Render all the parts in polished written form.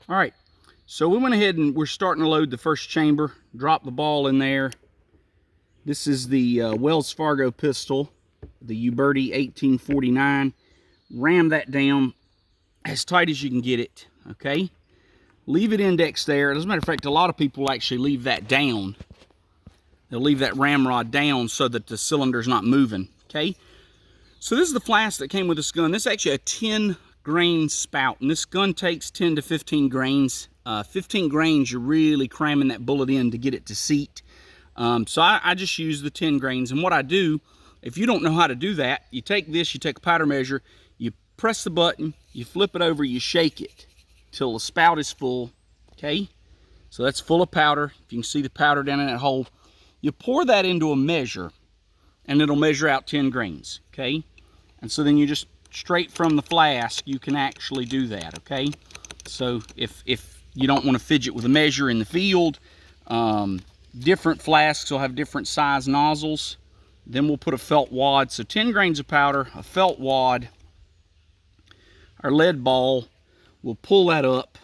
All right, so we went ahead and we're starting to load the first chamber. Drop the ball in there. This is the Wells Fargo pistol, the Uberti 1849. Ram that down as tight as you can get it, okay? Leave it indexed there. As a matter of fact, a lot of people actually leave that down. They'll leave that ramrod down so that the cylinder's not moving, okay? So this is the flask that came with this gun. This is actually a 10 grain spout, and this gun takes 10 to 15 grains. 15 grains, you're really cramming that bullet in to get it to seat. So I just use the 10 grains, and what I do, if you don't know how to do that, you take this, you take a powder measure, you press the button, you flip it over, you shake it till the spout is full, okay? So that's full of powder. If you can see the powder down in that hole, you pour that into a measure, and it'll measure out 10 grains, okay? And so then you just, straight from the flask, you can actually do that, okay? So if you don't want to fidget with a measure in the field, different flasks will have different size nozzles. Then we'll put a felt wad. So 10 grains of powder, a felt wad, our lead ball. We'll pull that up,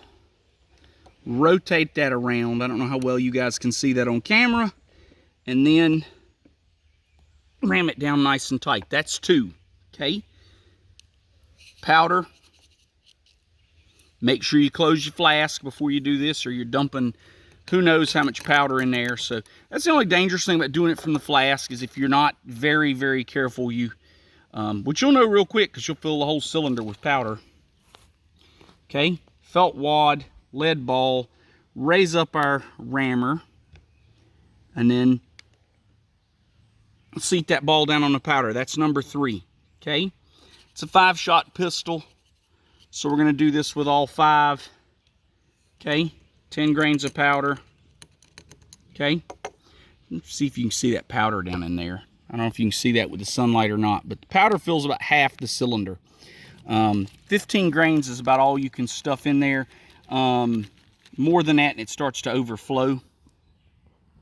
rotate that around. I don't know how well you guys can see that on camera. And then ram it down nice and tight. That's 2, okay? Powder. Make sure you close your flask before you do this, or you're dumping who knows how much powder in there. So that's the only dangerous thing about doing it from the flask, is if you're not very, very careful, which you'll know real quick because you'll fill the whole cylinder with powder. Okay, felt wad, lead ball, raise up our rammer, and then seat that ball down on the powder. That's number 3, okay? It's a 5-shot pistol, so we're going to do this with all 5, okay? 10 grains of powder, okay? Let's see if you can see that powder down in there. I don't know if you can see that with the sunlight or not, but the powder fills about half the cylinder. 15 grains is about all you can stuff in there. More than that, and it starts to overflow,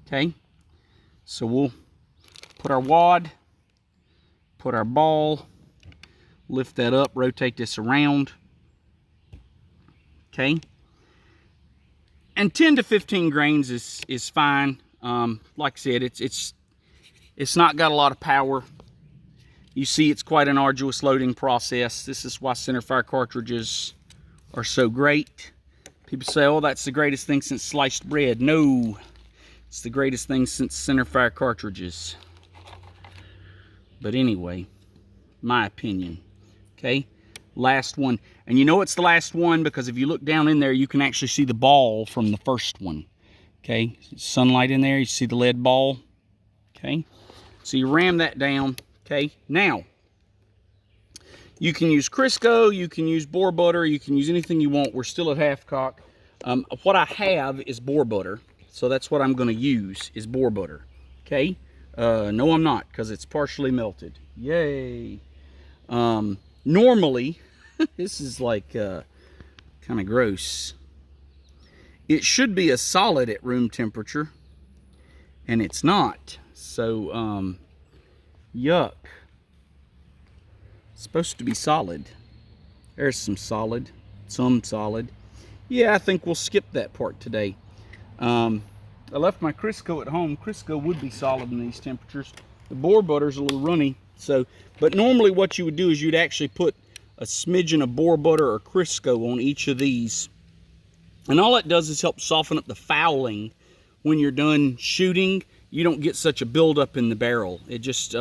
okay? So we'll put our wad, put our ball, lift that up, rotate this around, okay? And 10 to 15 grains is fine. Like I said, it's not got a lot of power. You see, it's quite an arduous loading process. This is why centerfire cartridges are so great. People say, oh, that's the greatest thing since sliced bread. No, it's the greatest thing since centerfire cartridges. But anyway, my opinion, okay? Last one. And you know it's the last one because if you look down in there, you can actually see the ball from the first one, okay? Sunlight in there, you see the lead ball, okay? So you ram that down, okay? Now, you can use Crisco, you can use boar butter, you can use anything you want. We're still at half cock. What I have is boar butter, so that's what I'm going to use, is boar butter, okay? No, I'm not, because it's partially melted. Yay! Normally, this is like kind of gross. It should be a solid at room temperature, and it's not. So, yuck. It's supposed to be solid. There's some solid, some solid. Yeah, I think we'll skip that part today. I left my Crisco at home. Crisco would be solid in these temperatures. The boar butter's a little runny. So, but normally what you would do is you'd actually put a smidgen of boar butter or Crisco on each of these. And all that does is help soften up the fouling. When you're done shooting, you don't get such a buildup in the barrel. It just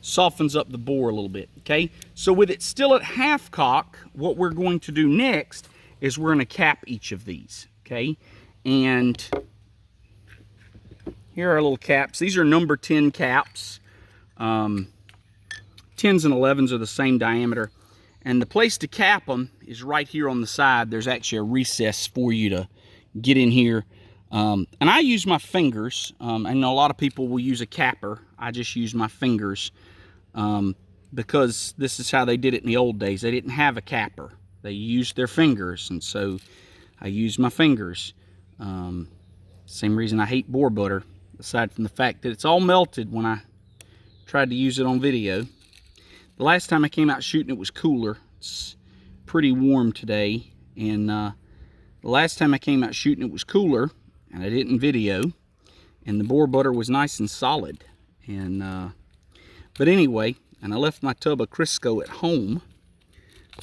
softens up the bore a little bit, okay? So with it still at half cock, what we're going to do next is we're going to cap each of these, okay? And here are our little caps. These are number 10 caps. 10s and 11s are the same diameter. And the place to cap them is right here on the side. There's actually a recess for you to get in here. And I use my fingers. I know a lot of people will use a capper. I just use my fingers because this is how they did it in the old days. They didn't have a capper. They used their fingers, and so I use my fingers. Same reason I hate boar butter, aside from the fact that it's all melted when I tried to use it on video. The last time I came out shooting, it was cooler. It's pretty warm today, and The last time I came out shooting it was cooler, and I didn't video, and the bore butter was nice and solid. And but anyway, and I left my tub of Crisco at home,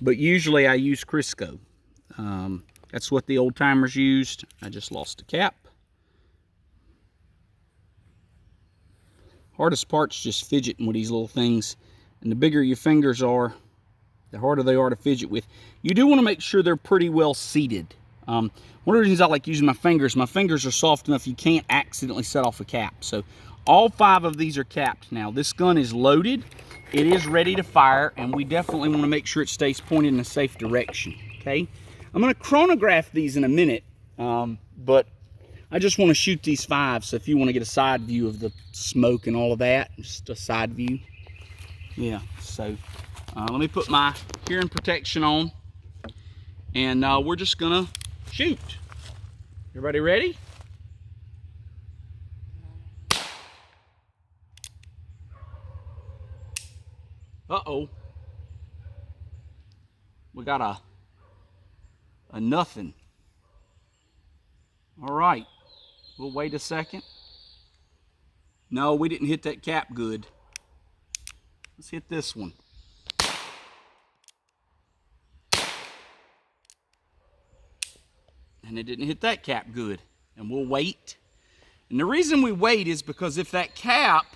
but usually I use Crisco. That's what the old timers used. I just lost the cap. Hardest part's just fidgeting with these little things, and the bigger your fingers are, the harder they are to fidget with. You do want to make sure they're pretty well seated. One of the reasons I like using my fingers are soft enough you can't accidentally set off a cap. So all 5 of these are capped now. This gun is loaded, it is ready to fire, and we definitely want to make sure it stays pointed in a safe direction, okay? I'm going to chronograph these in a minute, but I just want to shoot these 5, so if you want to get a side view of the smoke and all of that, just a side view. Yeah, so let me put my hearing protection on, and we're just going to shoot. Everybody ready? Uh-oh. We got a nothing. All right. We'll wait a second. No, we didn't hit that cap good. Let's hit this one. And it didn't hit that cap good. And we'll wait. And the reason we wait is because if that cap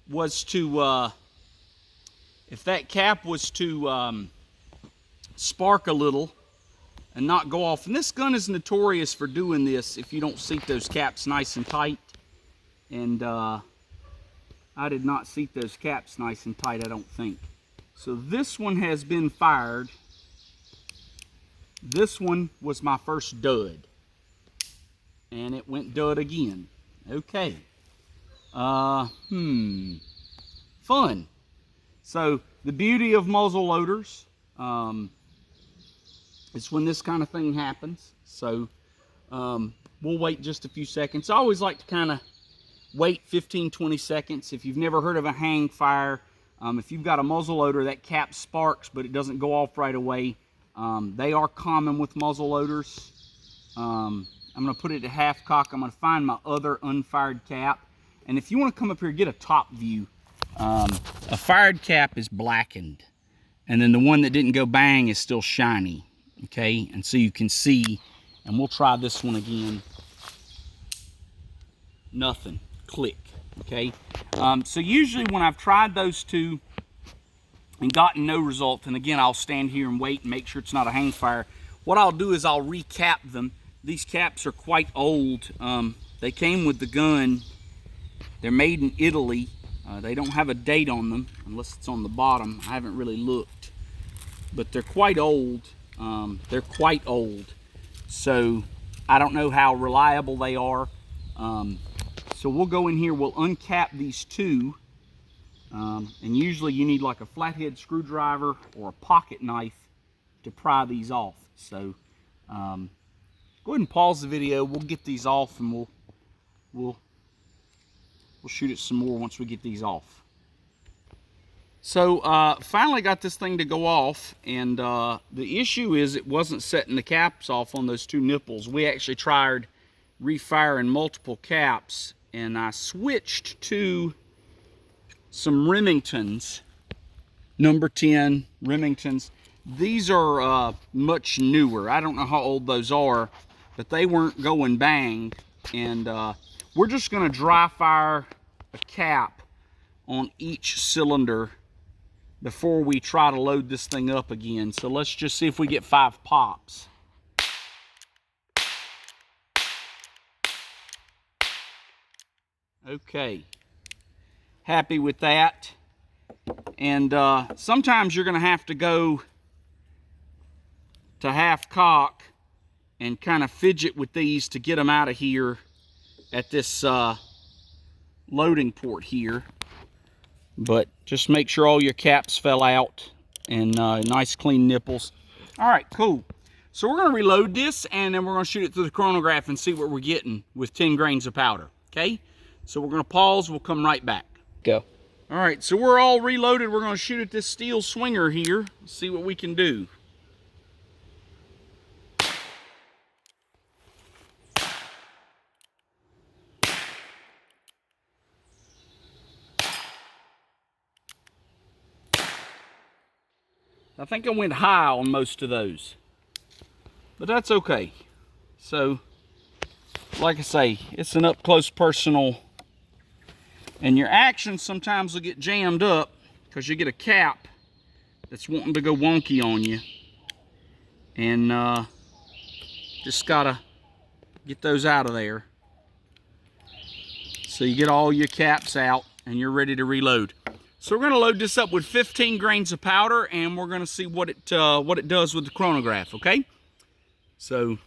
was to spark a little and not go off. And this gun is notorious for doing this if you don't seat those caps nice and tight. And I did not seat those caps nice and tight, I don't think. So this one has been fired. This one was my first dud. And it went dud again. Okay. Fun. So the beauty of muzzle loaders, it's when this kind of thing happens. So we'll wait just a few seconds. I always like to kind of wait 15-20 seconds. If you've never heard of a hang fire, if you've got a muzzle loader, that cap sparks but it doesn't go off right away. They are common with muzzle loaders. I'm going to put it at half cock. I'm going to find my other unfired cap. And if you want to come up here, get a top view. A fired cap is blackened, and then the one that didn't go bang is still shiny, okay? And so you can see, and we'll try this one again. Nothing. Click, okay? So usually when I've tried those two and gotten no result, and again, I'll stand here and wait and make sure it's not a hang fire, what I'll do is I'll recap them. These caps are quite old. They came with the gun. They're made in Italy. They don't have a date on them unless it's on the bottom. I haven't really looked, but they're quite old. So I don't know how reliable they are. So we'll go in here, we'll uncap these 2, and usually you need like a flathead screwdriver or a pocket knife to pry these off. So go ahead and pause the video. We'll get these off, and we'll shoot it some more once we get these off. So finally got this thing to go off, and the issue is it wasn't setting the caps off on those 2 nipples. We actually tried refiring multiple caps, and I switched to some Remingtons, number 10 Remingtons. These are much newer. I don't know how old those are, but they weren't going bang, and we're just going to dry fire a cap on each cylinder before we try to load this thing up again. So let's just see if we get 5 pops. Okay, happy with that. And sometimes you're going to have to go to half cock and kind of fidget with these to get them out of here at this loading port here. But just make sure all your caps fell out and nice clean nipples. All right, cool. So we're going to reload this, and then we're going to shoot it through the chronograph and see what we're getting with 10 grains of powder, okay? So we're going to pause. We'll come right back. Go. All right, so we're all reloaded. We're going to shoot at this steel swinger here, see what we can do. I think I went high on most of those, but that's okay. So, like I say, it's an up-close personal, and your action sometimes will get jammed up because you get a cap that's wanting to go wonky on you, and just gotta get those out of there. So you get all your caps out and you're ready to reload. So we're gonna load this up with 15 grains of powder, and we're gonna see what it does with the chronograph, okay? So